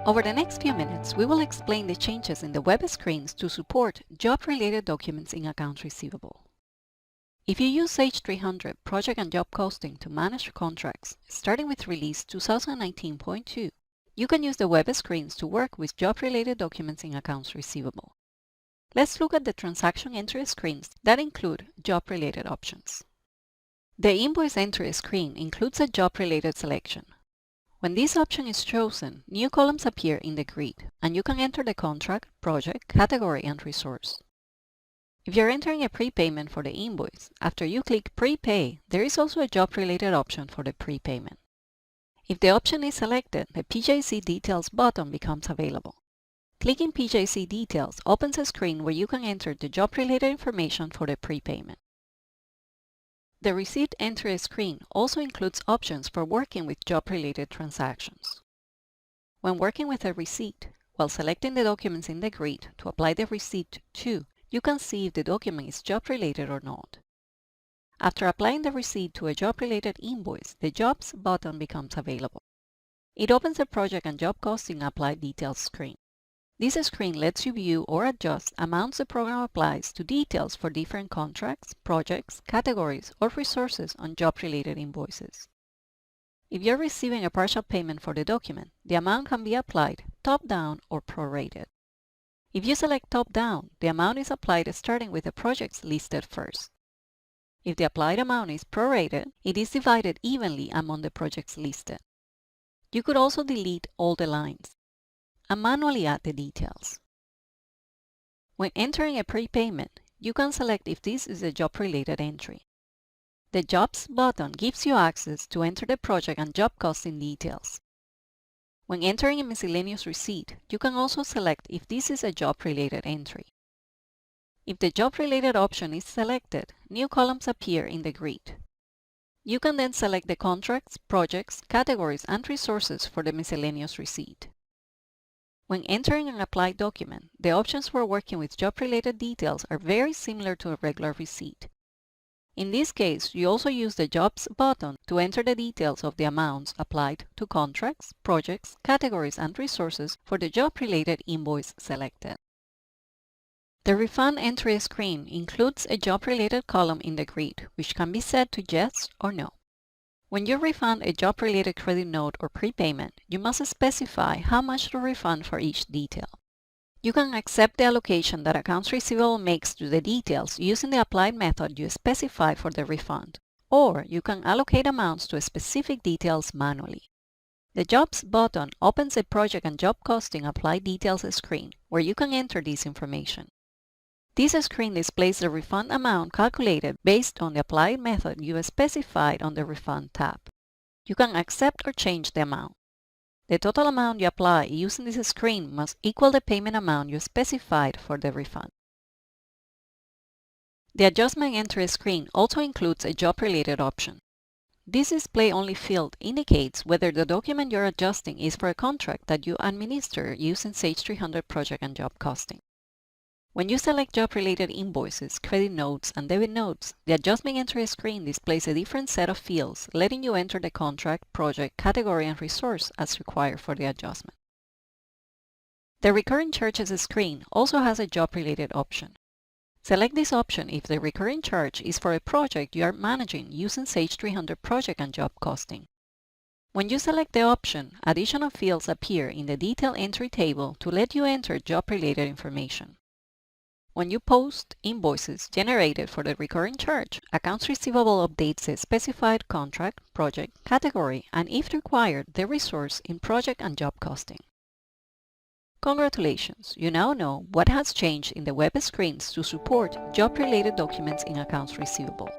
Over the next few minutes, we will explain the changes in the web screens to support job-related documents in accounts receivable. If you use Sage 300 Project and Job Costing to manage contracts, starting with Release 2019.2, you can use the web screens to work with job-related documents in accounts receivable. Let's look at the transaction entry screens that include job-related options. The invoice entry screen includes a job-related selection. When this option is chosen, new columns appear in the grid, and you can enter the contract, project, category, and resource. If you're entering a prepayment for the invoice, after you click Prepay, there is also a job-related option for the prepayment. If the option is selected, the PJC Details button becomes available. Clicking PJC Details opens a screen where you can enter the job-related information for the prepayment. The Receipt Entry screen also includes options for working with job-related transactions. When working with a receipt, while selecting the documents in the grid to apply the receipt to, you can see if the document is job-related or not. After applying the receipt to a job-related invoice, the Jobs button becomes available. It opens the Project and Job Costing Apply Details screen. This screen lets you view or adjust amounts the program applies to details for different contracts, projects, categories, or resources on job-related invoices. If you're receiving a partial payment for the document, the amount can be applied top-down or prorated. If you select top-down, the amount is applied starting with the projects listed first. If the applied amount is prorated, it is divided evenly among the projects listed. You could also delete all the lines and manually add the details. When entering a prepayment, you can select if this is a job-related entry. The Jobs button gives you access to enter the project and job costing details. When entering a miscellaneous receipt, you can also select if this is a job-related entry. If the job-related option is selected, new columns appear in the grid. You can then select the contracts, projects, categories, and resources for the miscellaneous receipt. When entering an applied document, the options for working with job-related details are very similar to a regular receipt. In this case, you also use the Jobs button to enter the details of the amounts applied to contracts, projects, categories, and resources for the job-related invoice selected. The Refund Entry screen includes a job-related column in the grid, which can be set to yes or no. When you refund a job-related credit note or prepayment, you must specify how much to refund for each detail. You can accept the allocation that accounts receivable makes to the details using the applied method you specify for the refund, or you can allocate amounts to specific details manually. The Jobs button opens a Project and Job Costing Apply Details screen where you can enter this information. This screen displays the refund amount calculated based on the applied method you specified on the Refund tab. You can accept or change the amount. The total amount you apply using this screen must equal the payment amount you specified for the refund. The Adjustment Entry screen also includes a job-related option. This display-only field indicates whether the document you're adjusting is for a contract that you administer using Sage 300 Project and Job Costing. When you select job-related invoices, credit notes, and debit notes, the Adjustment Entry screen displays a different set of fields, letting you enter the contract, project, category, and resource as required for the adjustment. The Recurring Charges screen also has a job-related option. Select this option if the recurring charge is for a project you are managing using Sage 300 Project and Job Costing. When you select the option, additional fields appear in the Detail Entry table to let you enter job-related information. When you post invoices generated for the recurring charge, accounts receivable updates the specified contract, project, category, and if required, the resource in Project and Job Costing. Congratulations! You now know what has changed in the web screens to support job-related documents in accounts receivable.